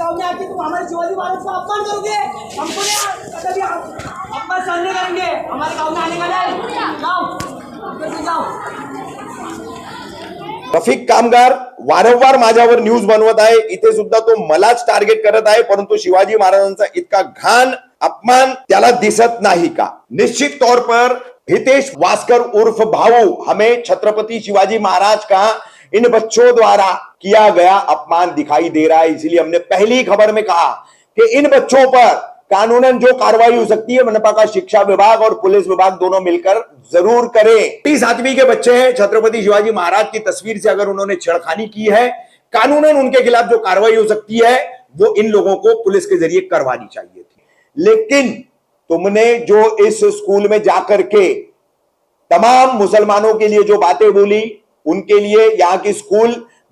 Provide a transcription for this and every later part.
गांव में आके तुम हमारे शिवाजी महाराज का अपमान करोगे, हमको नहीं कभी अपमान सहन नहीं करेंगे। हमारे गांव में आने का नहीं, जाओ। रफिक कामगार वारंवार माझ्यावर न्यूज बनवत आहे, इथे सुद्धा तो मलाच टार्गेट करत आहे, परंतु शिवाजी महाराजांचा इतका घाण अपमान त्याला दिसत नाही का? निश्चित तौर पर हितेश वास्कर उर्फ भाऊ हमें छत्रपति शिवाजी महाराज का इन बच्चों द्वारा किया गया अपमान दिखाई दे रहा है। इसलिए हमने पहली खबर में कहा कि इन बच्चों पर कानूनन जो कार्रवाई हो सकती है मनपा का शिक्षा विभाग और पुलिस विभाग दोनों मिलकर जरूर करें। 7वीं के बच्चे हैं, छत्रपति शिवाजी महाराज की तस्वीर से अगर उन्होंने छेड़खानी की है, कानूनन उनके खिलाफ जो कार्रवाई हो सकती है वो इन लोगों को पुलिस के जरिए करवानी चाहिए थी। लेकिन तुमने जो इस स्कूल में जाकर के तमाम मुसलमानों के लिए जो बातें बोली, उनके लिए यहाँ की स्कूल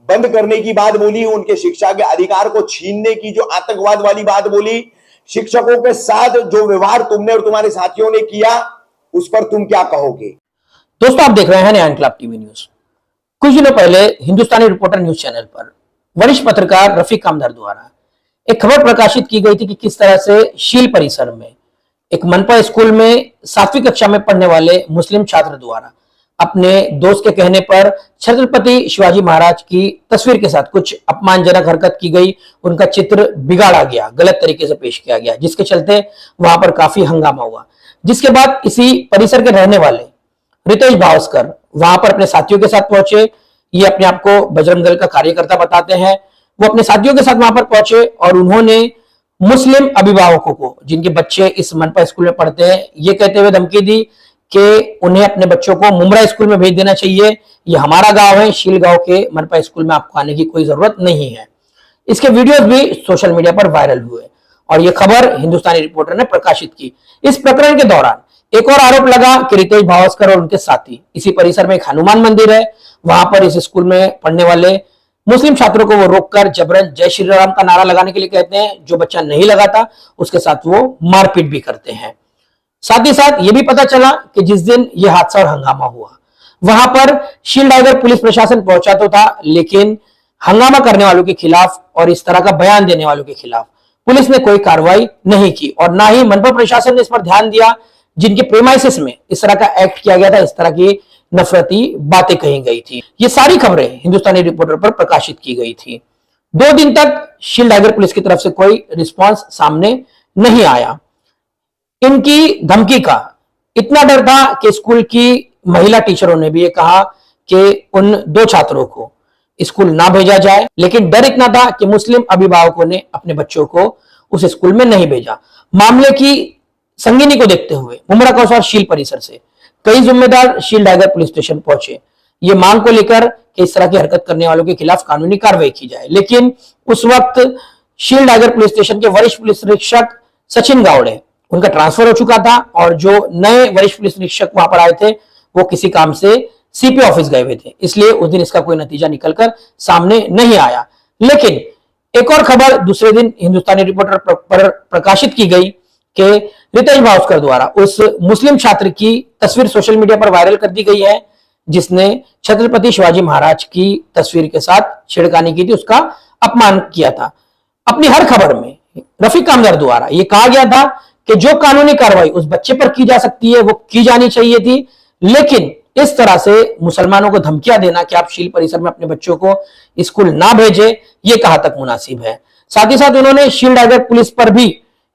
बंद करने की बात बोली, उनके शिक्षा के अधिकार को छीनने की जो आतंकवाद वाली बात बोली, शिक्षकों के साथ जो व्यवहार तुमने और तुम्हारे साथियों ने किया, उस पर तुम क्या कहोगे? दोस्तों, आप देख रहे हैं नया इनकलाब टीवी न्यूज। कुछ दिनों पहले हिंदुस्तानी रिपोर्टर न्यूज चैनल पर वरिष्ठ पत्रकार रफीक कामदार द्वारा एक खबर प्रकाशित की गई थी कि किस तरह से शील परिसर में एक मनपा स्कूल में 7वीं कक्षा में पढ़ने वाले मुस्लिम छात्र द्वारा अपने दोस्त के कहने पर छत्रपति शिवाजी महाराज की तस्वीर के साथ कुछ अपमानजनक हरकत की गई, उनका चित्र बिगाड़ा गया, गलत तरीके से पेश किया गया, जिसके चलते वहां पर काफी हंगामा हुआ। जिसके बाद इसी परिसर के रहने वाले रितेश भावस्कर वहां पर अपने साथियों के साथ पहुंचे। ये अपने आप को बजरंग दल का कार्यकर्ता बताते हैं। वो अपने साथियों के साथ वहां पर पहुंचे और उन्होंने मुस्लिम अभिभावकों को, जिनके बच्चे इस मनपा स्कूल में पढ़ते हैं, ये कहते हुए धमकी दी कि उन्हें अपने बच्चों को मुमरा स्कूल में भेज देना चाहिए। ये हमारा गांव है, शील गांव के मनपा स्कूल में आपको आने की कोई जरूरत नहीं है। इसके वीडियोस भी सोशल मीडिया पर वायरल हुए और ये खबर हिंदुस्तानी रिपोर्टर ने प्रकाशित की। इस प्रकरण के दौरान एक और आरोप लगा कि रितेश भावस्कर और उनके साथी, इसी परिसर में एक हनुमान मंदिर है, वहां पर इस स्कूल में पढ़ने वाले मुस्लिम छात्रों को वो रोककर जबरन जय श्री राम का नारा लगाने के लिए कहते हैं। जो बच्चा नहीं लगाता उसके साथ वो मारपीट भी करते हैं। साथ ही साथ ये भी पता चला कि जिस दिन ये हादसा और हंगामा हुआ, वहां पर शील टाइगर पुलिस प्रशासन पहुंचा तो था, लेकिन हंगामा करने वालों के खिलाफ और इस तरह का बयान देने वालों के खिलाफ पुलिस ने कोई कार्रवाई नहीं की और ना ही मनपा प्रशासन ने इस पर ध्यान दिया, जिनके प्रेमाइसिस में इस तरह का एक्ट किया गया था, इस तरह की नफरती बातें कही गई थी। ये सारी खबरें हिंदुस्तानी रिपोर्टर पर प्रकाशित की गई थी। 2 दिन तक शील टाइगर पुलिस की तरफ से कोई रिस्पॉन्स सामने नहीं आया। इनकी धमकी का इतना डर था कि स्कूल की महिला टीचरों ने भी ये कहा कि उन 2 छात्रों को स्कूल ना भेजा जाए, लेकिन डर इतना था कि मुस्लिम अभिभावकों ने अपने बच्चों को उस स्कूल में नहीं भेजा। मामले की संगीनी को देखते हुए मुमरा कौसार शील परिसर से कई जिम्मेदार शील टाइगर पुलिस स्टेशन पहुंचे, ये मांग को लेकर कि इस तरह की हरकत करने वालों के खिलाफ कानूनी कार्रवाई की जाए। लेकिन उस वक्त शील टाइगर पुलिस स्टेशन के वरिष्ठ पुलिस निरीक्षक सचिन गावड़े, उनका ट्रांसफर हो चुका था और जो नए वरिष्ठ पुलिस निरीक्षक वहां पर आए थे वो किसी काम से सीपी ऑफिस गए हुए थे, इसलिए उस दिन इसका कोई नतीजा निकलकर सामने नहीं आया। लेकिन एक और खबर दूसरे दिन हिंदुस्तानी रिपोर्टर पर प्रकाशित की गई कि रितेश भावस्कर द्वारा उस मुस्लिम छात्र की तस्वीर सोशल मीडिया पर वायरल कर दी गई है, जिसने छत्रपति शिवाजी महाराज की तस्वीर के साथ छेड़खानी की थी, उसका अपमान किया था। अपनी हर खबर में रफीक कामदार द्वारा यह कहा गया था कि जो कानूनी कार्रवाई उस बच्चे पर की जा सकती है वो की जानी चाहिए थी, लेकिन इस तरह से मुसलमानों को धमकियां देना कि आप शील परिसर में अपने बच्चों को स्कूल ना भेजे, ये कहां तक मुनासिब है। साथ ही साथ उन्होंने शील टाइगर पुलिस पर भी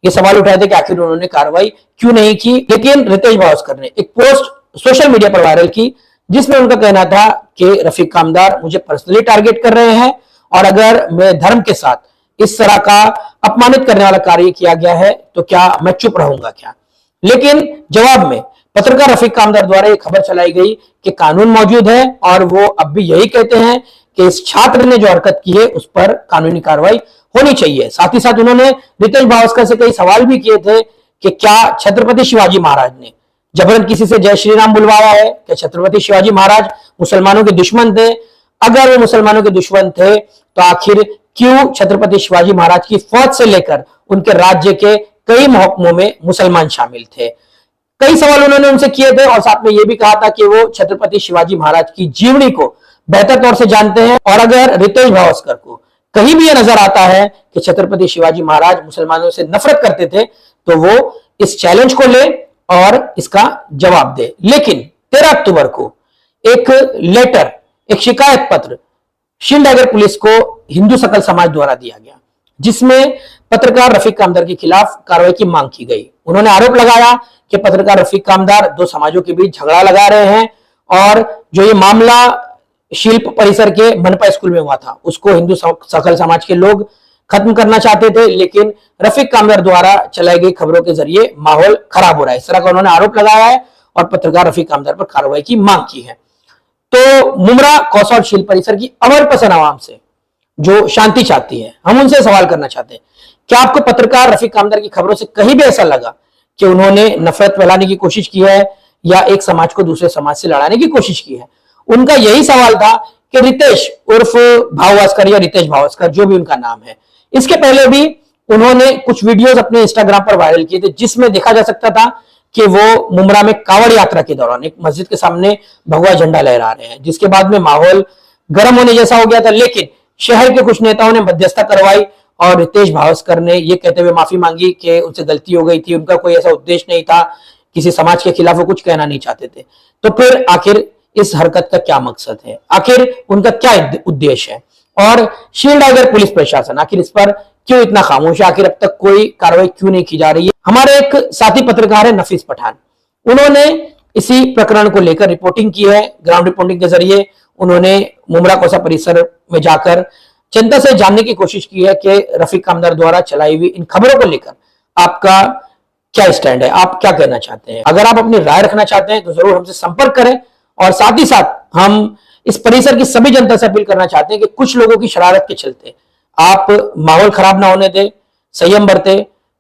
ये सवाल उठाए थे कि आखिर उन्होंने कार्रवाई क्यों नहीं की। लेकिन रितेश भावस्कर ने एक पोस्ट सोशल मीडिया पर वायरल की, जिसमें उनका कहना था कि रफीक कामदार मुझे पर्सनली टारगेट कर रहे हैं और अगर मैं धर्म के साथ इस तरह का अपमानित करने वाला कार्य किया गया है तो क्या मैं चुप रहूंगा क्या। लेकिन जवाब में पत्रकार रफीक कामदार द्वारा यह खबर चलाई गई कि कानून मौजूद है और वो अब भी यही कहते हैं कि इस छात्र ने जो हरकत की है उस पर कानूनी कार्रवाई होनी चाहिए। साथ ही साथ उन्होंने रितेश भावस्कर से कई सवाल भी किए थे कि क्या छत्रपति शिवाजी महाराज ने जबरन किसी से जय श्री राम बुलवाया है, क्या छत्रपति शिवाजी महाराज मुसलमानों के दुश्मन थे? अगर वो मुसलमानों के दुश्मन थे तो आखिर क्यों छत्रपति शिवाजी महाराज की फौज से लेकर उनके राज्य के कई महकमों में मुसलमान शामिल थे? कई सवाल उन्होंने उनसे किए थे और साथ में यह भी कहा था कि वो छत्रपति शिवाजी महाराज की जीवनी को बेहतर तौर से जानते हैं और अगर रितेश भावस्कर को कहीं भी यह नजर आता है कि छत्रपति शिवाजी महाराज मुसलमानों से नफरत करते थे, तो वो इस चैलेंज को ले और इसका जवाब दे। लेकिन 13 अक्टूबर को एक लेटर, एक शिकायत पत्र शील टाइगर पुलिस को हिंदू सकल समाज द्वारा दिया गया, जिसमें पत्रकार रफीक कामदार के खिलाफ कार्रवाई की मांग की गई। उन्होंने आरोप लगाया कि पत्रकार रफीक कामदार दो समाजों के बीच झगड़ा लगा रहे हैं और जो ये मामला शिल्प परिसर के मनपा स्कूल में हुआ था, उसको हिंदू सकल समाज के लोग खत्म करना चाहते थे, लेकिन रफीक कामदार द्वारा चलाई गई खबरों के जरिए माहौल खराब हो रहा है, इस तरह का उन्होंने आरोप लगाया है और पत्रकार रफीक कामदार पर कार्रवाई की मांग की है। तो मुमरा, कौसा और शिल्प परिसर की अमर पसंद आवाम से जो शांति चाहती है, हम उनसे सवाल करना चाहते हैं, क्या आपको पत्रकार रफीक कामदार की खबरों से कहीं भी ऐसा लगा कि उन्होंने नफरत फैलाने की कोशिश की है या एक समाज को दूसरे समाज से लड़ाने की कोशिश की है? उनका यही सवाल था कि रितेश उर्फ भावस्कर या रितेश भावस्कर, जो भी उनका नाम है, इसके पहले भी उन्होंने कुछ वीडियोस अपने इंस्टाग्राम पर वायरल किए थे, जिसमें देखा जा सकता था कि वो मुमरा में कांवड़ यात्रा के दौरान एक मस्जिद के सामने भगवा झंडा लहरा रहे हैं, जिसके बाद में माहौल गर्म होने जैसा हो गया था। लेकिन शहर के कुछ नेताओं ने मध्यस्थता करवाई और रितेश भावस्कर ने ये कहते हुए माफी मांगी कि उनसे गलती हो गई थी, उनका कोई ऐसा उद्देश्य नहीं था, किसी समाज के खिलाफ वो कुछ कहना नहीं चाहते थे। तो फिर आखिर इस हरकत का क्या मकसद है, आखिर उनका क्या उद्देश्य है, और शील टाइगर पुलिस प्रशासन आखिर इस पर क्यों इतना खामोश है, आखिर अब तक कोई कार्रवाई क्यों नहीं की जा रही है? हमारे एक साथी पत्रकार है नफीस पठान, उन्होंने इसी प्रकरण को लेकर रिपोर्टिंग की है। ग्राउंड रिपोर्टिंग के जरिए उन्होंने मुमरा कौसा परिसर में जाकर जनता से जानने की कोशिश की है कि रफीक कामदार द्वारा चलाई हुई इन खबरों को लेकर आपका क्या स्टैंड है, आप क्या कहना चाहते हैं? अगर आप अपनी राय रखना चाहते हैं तो जरूर हमसे संपर्क करें, और साथ ही साथ हम इस परिसर की सभी जनता से अपील करना चाहते हैं कि कुछ लोगों की शरारत के चलते आप माहौल खराब ना होने दें, संयम बरते।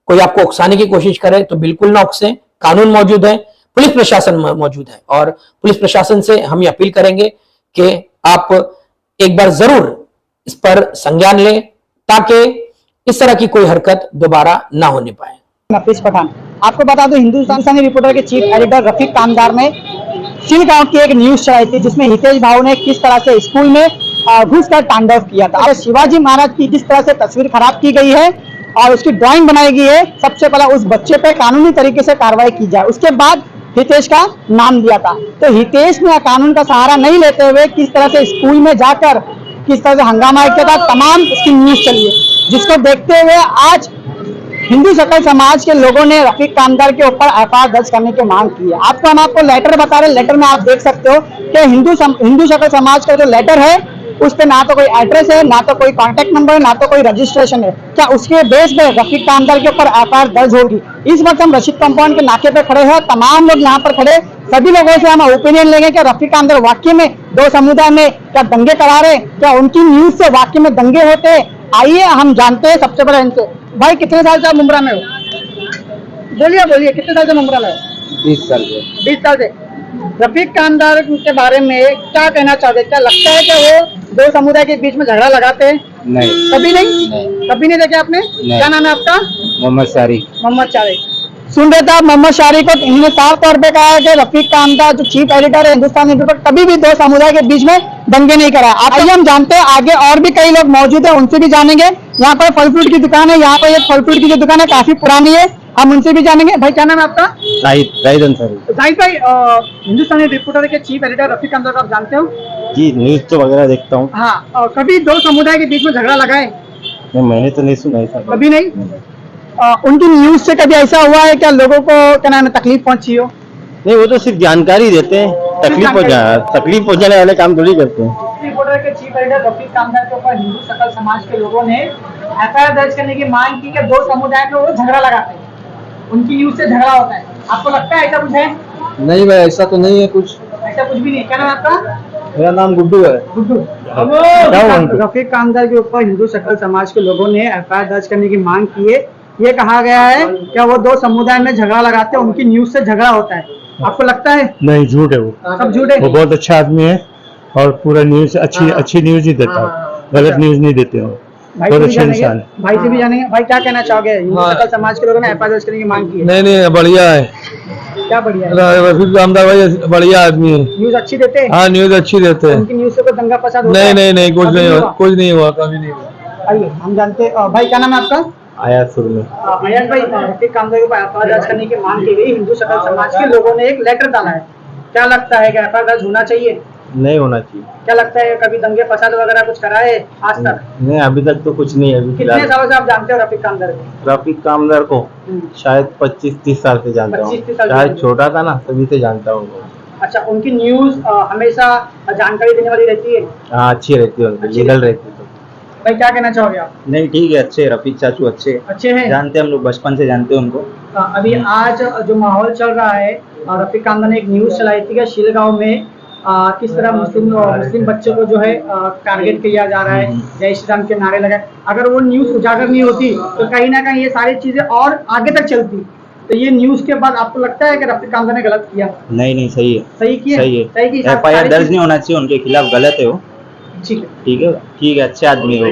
कोई आपको उकसाने की कोशिश करे तो बिल्कुल ना उकसे, कानून मौजूद है, पुलिस प्रशासन मौजूद है, और पुलिस प्रशासन से हम ये अपील करेंगे कि आप एक बार जरूर इस पर संज्ञान लें, ताकि इस तरह की कोई हरकत दोबारा ना होने पाए। नफीस पठान, आपको बता दो, हिंदुस्तानी रिपोर्टर के चीफ एडिटर रफीक कामदार ने सिल गांव की एक न्यूज चलाई थी, जिसमें हितेश भाव ने किस तरह से स्कूल में घुसकर तांडव किया था। और शिवाजी महाराज की जिस तरह से तस्वीर खराब की गई है और उसकी ड्राइंग बनाई गई है, सबसे पहले उस बच्चे पे कानूनी तरीके से कार्रवाई की जाए, उसके बाद हितेश का नाम दिया था। तो हितेश ने कानून का सहारा नहीं लेते हुए किस तरह से स्कूल में जाकर किस तरह से हंगामा किया था, तमाम इसकी न्यूज चली है, जिसको देखते हुए आज हिंदू सकल समाज के लोगों ने रफीक कामदार के ऊपर एफआईआर दर्ज करने की मांग की है। हम आपको लेटर बता रहे हैं, लेटर में आप देख सकते हो कि हिंदू सकल समाज का जो लेटर है उस पे ना तो कोई एड्रेस है, ना तो कोई कांटेक्ट नंबर है, ना तो कोई रजिस्ट्रेशन है। क्या उसके बेस पे रफीक कामदार के ऊपर एफआईआर दर्ज होगी? इस वक्त हम रशीद कंपाउंड के नाके पे खड़े हैं, तमाम लोग यहाँ पर खड़े, सभी लोगों से हम ओपिनियन लेंगे कि रफीक कामदार वाकई में दो समुदाय में क्या दंगे करा रहे, क्या उनकी न्यूज से वाकई में दंगे होते? आइए हम जानते हैं सबसे पहले इनसे। भाई, कितने साल से आप मुमरा में हो? बोलिए कितने साल से मुमरा में? 20 साल से। 20 साल से। रफीक कामदार के बारे में क्या कहना चाहते? क्या लगता है कि वो दो समुदाय के बीच में झगड़ा लगाते हैं? नहीं, कभी नहीं। कभी नहीं देखा आपने? क्या नाम है आपका? मोहम्मद शारिक। मोहम्मद शारिक। सुन रहे थे आप मोहम्मद शारिक को, इन्होंने साफ तौर पे कहा है कि रफीक कामदार जो चीफ एडिटर है हिंदुस्तानी रिपोर्टर, कभी भी दो समुदाय के बीच में दंगे नहीं करा। आइए हम जानते हैं, आगे और भी कई लोग मौजूद है, उनसे भी जानेंगे। यहाँ पर फल फ्रूट की दुकान है, यहाँ पर एक फल फ्रूट की जो दुकान है काफी पुरानी है, हम उनसे भी जानेंगे। भाई, क्या नाम है आपका? जाहिद अंसारी। जाहिद भाई, हिंदुस्तानी रिपोर्टर के चीफ एडिटर रफीक कामदार को आप जानते हो? जी, न्यूज तो वगैरह देखता हूँ। हाँ, कभी दो समुदाय के बीच में झगड़ा लगा है? नहीं, मैंने तो नहीं सुना था। कभी नहीं। उनकी न्यूज से कभी ऐसा हुआ है क्या लोगों को क्या नाम है तकलीफ पहुंची हो? नहीं, वो तो सिर्फ जानकारी देते हैं, तकलीफ पहुंचाने वाले काम थोड़ी करते हैं। रिपोर्टर के चीफ एडिटर रफीक कामदार के ऊपर हिंदू सकल समाज के लोगों ने एफआईआर दर्ज करने की मांग की कि दो समुदाय में वो झगड़ा लगाते हैं, उनकी न्यूज से झगड़ा होता है। आपको लगता है ऐसा कुछ है? नहीं भाई, ऐसा तो नहीं है कुछ। ऐसा कुछ भी नहीं। क्या नाम है आपका? मेरा नाम गुड्डू है। गुड्डू। रफीक कामदार के ऊपर हिंदू सकल समाज के लोगों ने एफआईआर दर्ज करने की मांग की है। ये कहा गया है कि वो दो समुदाय में झगड़ा लगाते हैं, उनकी न्यूज से झगड़ा होता है। आपको लगता है? नहीं, झूठ है वो। सब झूठ है। वो बहुत अच्छा आदमी है और पूरा न्यूज अच्छी न्यूज ही देता है, गलत न्यूज नहीं देते हो। बहुत अच्छा इंसान है। भाई से भी जानेंगे। भाई, क्या कहना चाहोगे? हिंदू सकल समाज के लोगों ने एफआईआर दर्ज करने की मांग की है। नहीं, बढ़िया है। क्या बढ़िया है? रफीक कामदार भाई बढ़िया आदमी है। न्यूज अच्छी देते हैं? हाँ, न्यूज अच्छी देते हैं। उनकी न्यूज से कोई दंगा फसाद होता है? नहीं, कुछ नहीं हुआ, कभी नहीं हुआ। आइए हम जानते भाई क्या नाम है आपका? आया शुरू में अयन भाई, रफीक कामदार के ऊपर एफआईआर दर्ज करने की मांग की गई, हिंदू सकल समाज के लोगों ने एक लेटर डाला है, क्या लगता है कि एफआईआर दर्ज होना चाहिए? नहीं होना चाहिए। क्या लगता है कभी दंगे फसाद वगैरह कुछ कराए आज तक? नहीं, अभी तक तो कुछ नहीं है। अभी कितने फिलहाल सालों से आप जानते हो रफीक कामदार को? रफीक कामदार को शायद 25-30 साल से जानता हूँ। 25-30 साल से शायद जानते छोटा था ना, तभी से जानता हूँ उनको। अच्छा, उनकी न्यूज हमेशा जानकारी देने वाली रहती है? हाँ, अच्छी रहती है उनकी, लीगल रहती है। भाई क्या कहना चाहोगे आप? नहीं, ठीक है, अच्छे रफीक चाचू अच्छे अच्छे हैं? जानते हैं हम लोग, बचपन से जानते हैं उनको। अभी आज जो माहौल चल रहा है, रफीक कामदार ने एक न्यूज चलाई थी कि शीलगांव में किस तरह मुस्लिम बच्चों को जो है टारगेट किया जा रहा है, जय श्री राम के नारे लगाए। अगर वो न्यूज उजागर नहीं होती तो कहीं ना कहीं ये सारी चीजें और आगे तक चलती। तो ये न्यूज के बाद आपको लगता है कि रफीक कामदार ने गलत किया? नहीं, सही है। सही किया? सही है। सही की एफआईआर दर्ज नहीं होना चाहिए उनके खिलाफ, गलत है वो। ठीक है। ठीक है, अच्छे आदमी हो।